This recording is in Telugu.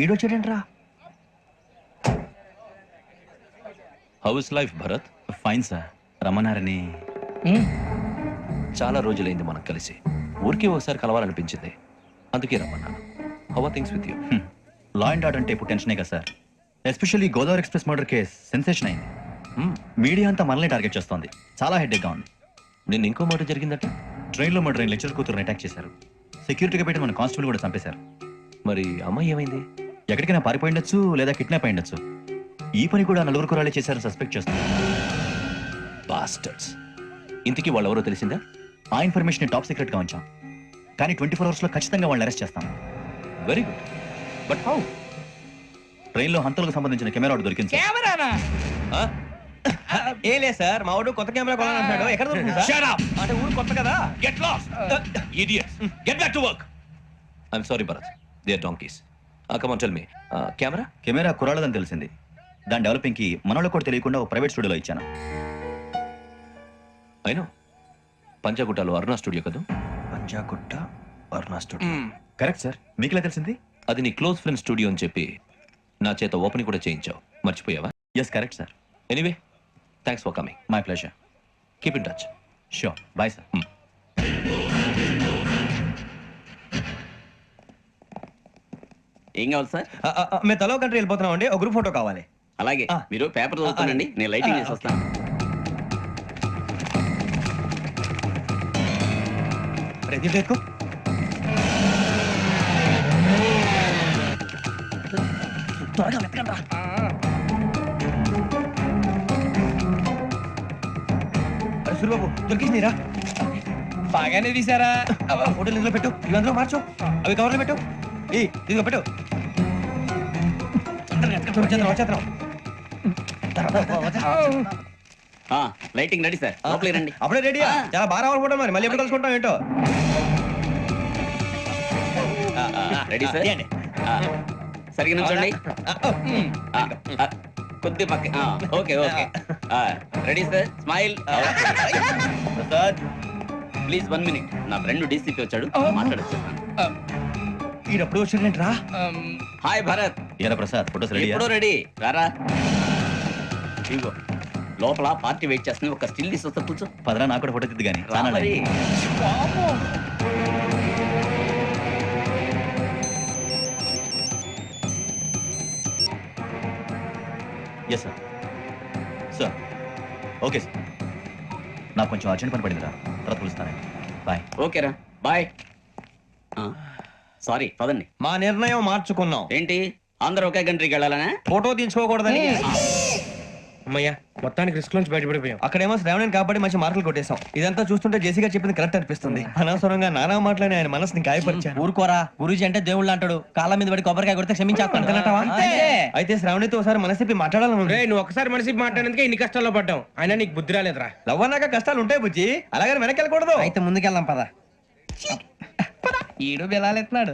ఈడొచ్చాడేంట్రా? How is life Bharat? Fine sir. రమ్మన్నారని. చాలా రోజులైంది మనం కలిసి. ఊరికే ఒకసారి కలవాలనిపించింది, అందుకే రమ్మన్నాను. How are things with you? Law and order అంటే ఇప్పుడు టెన్షనే కదా సార్. Especially Godavari express murder case sensation అయింది. మీడియా అంతా మనల్ని టార్గెట్ చేస్తోంది. చాలా హెడ్ఏక్గా ఉంది. నిన్న ఇంకో మాట జరిగిందట. ట్రైన్లో మర్డర్ అయిన లెక్చరర్ కూతురుని అటాక్ చేశారు. సెక్యూరిటీగా పెట్టి మన కానిస్టేబుల్ కూడా చంపేశారు. మరి అమ్మాయి ఏమైంది? ఎక్కడికైనా పారిపోయి ఉండొచ్చు, లేదా కిడ్నాప్ అయి ఉండొచ్చు. ఈ పని కూడా నలుగురు కురాలే చేశారని సస్పెక్ట్ చేస్తున్నారు. బాస్టర్స్. ఇంతకీ వాళ్ళెవరో తెలిసిందా? ఆ ఇన్ఫర్మేషన్ టాప్ సీక్రెట్ గా ఉంచాం, కానీ 24 hours లో ఖచ్చితంగా వాళ్ళని అరెస్ట్ చేస్తాం. Very good. But how? ట్రైన్లో హంతలకు సంబంధించిన కెమెరా ఒకటి దొరికింది సార్. కెమెరానా? ఏ లేదు సార్, మా వాడు కొత్త కెమెరా కొనాలంటున్నాడు. ఎక్కడ దొరుకుతుంది సార్? Shut up! అంటే ఊరు కొత్త కదా. Get lost! Idiots! Get back to work! I'm sorry, Bharat. They are donkeys. Come on, tell me. Camera? Camera కురాలదని తెలిసింది. దాని డెవలపింగ్ కి మనలో కూడా తెలియకుండా ఒక ప్రైవేట్ స్టూడియోలో ఇచ్చాను. I know. పంజాగుట్టలో అరుణ స్టూడియో కదా? Panjagutta Aruna studio. Correct sir. మీకులా తెలిసింది? అది నీ క్లోజ్ ఫ్రెండ్ స్టూడియో అని చెప్పి నా చేత ఓపెనింగ్ కూడా చేయించావు. మర్చిపోయావా? Yes correct sir. Anyway, thanks for coming. My pleasure. Keep in touch. Sure. Bye sir. ఏం కావాలి సార్? మేము తలో కంట్రీ వెళ్ళిపోతున్నాం అండి. ఒక గ్రూప్ ఫోటో కావాలి. అలాగే, మీరు పేపర్ చదువుతానండి, నేను లైటింగ్ చేసి వస్తాను. ప్రతి ఎక్కువ సూరిబాబు దొరికిందిరా. బాగానే తీసారా? ఫోటోలు ఇందులో పెట్టు, ఇవి అందులో మార్చు, అవి కవర్లో పెట్టు. ఇదిగో పెట్టు. వచ్చేద్దాం. లైటింగ్ రెడీ సార్, లోపలికి రండి. అప్పుడే రెడీ? చాలా బాగా రావాలి ఫోటో. మరి మళ్ళీ ఎప్పుడు కలుసుకుంటాం ఏంటో. Ready sir. సరిగ్గా నుంచోండి. కొద్ది పక్క. Okay okay. Ready sir. Smile. Please 1 minute. నా ఫ్రెండ్ డీసీపీ వచ్చాడు, మాట్లాడచ్చు. ఈడప్పుడు వచ్చాడంట్రా. హాయ్ భరత్. ఏరా ప్రసాద్, ఫోటోస్ రెడీ? ఎప్పుడో రెడీ. రారా. ఇదిగో లోపల పార్టీ వెయిట్ చేస్తుంది. ఒక స్టిల్ తీసి వస్తా, కూర్చో. పదరా, నాకు కూడా ఫోటో తిద్దు కానీ. మరి yes sir. Sir okay sir. నాకు కొంచెం అర్జెంట్ పని పడిందిరా, తర్వాత పిలుస్తానండి. బాయ్. ఓకేరా, బాయ్. సారీ, పదండి. మా నిర్ణయం మార్చుకున్నాం. ఏంటి, అందరూ ఒకే కంట్రీకి వెళ్ళాలనే? ఫోటో తీసుకోకూడదని. అమ్మయ్యా, మొత్తానికి రిస్క్ నుంచి బయటపడిపోయాం. అక్కడేమో శ్రావణిని కాబట్టి మంచి మార్కులు కొట్టేశాం. ఇదంతా చూస్తుంటే జేసీగా చెప్పింది కరెక్ట్ అనిపిస్తుంది. అనవసరంగా నానా మాటలని ఆయన మనసుని గాయపరిచాను. ఊరుకోరా, గురూజీ అంటే దేవుళ్ళు అంటాడు. కాళ్ళ మీద పడి కొబ్బరికాయ కొడితే క్షమించేస్తాను. అయితే శ్రావణితో ఒకసారి మనసిప్పి మాట్లాడాలను. రే, నువ్వు ఒకసారి మనిషి మాట్లాడేందుకే ఇన్ని కష్టాల్లో పడ్డాం. అయినా నీకు బుద్ధి రాలేదురా. లవ్ అన్నాక కష్టాలు ఉంటాయి బుజ్జి, అలాగని వెనక్కి వెళ్ళకూడదు. అయితే ముందుకెళ్దాం పద. ఈడు బిలాలెత్తున్నాడు.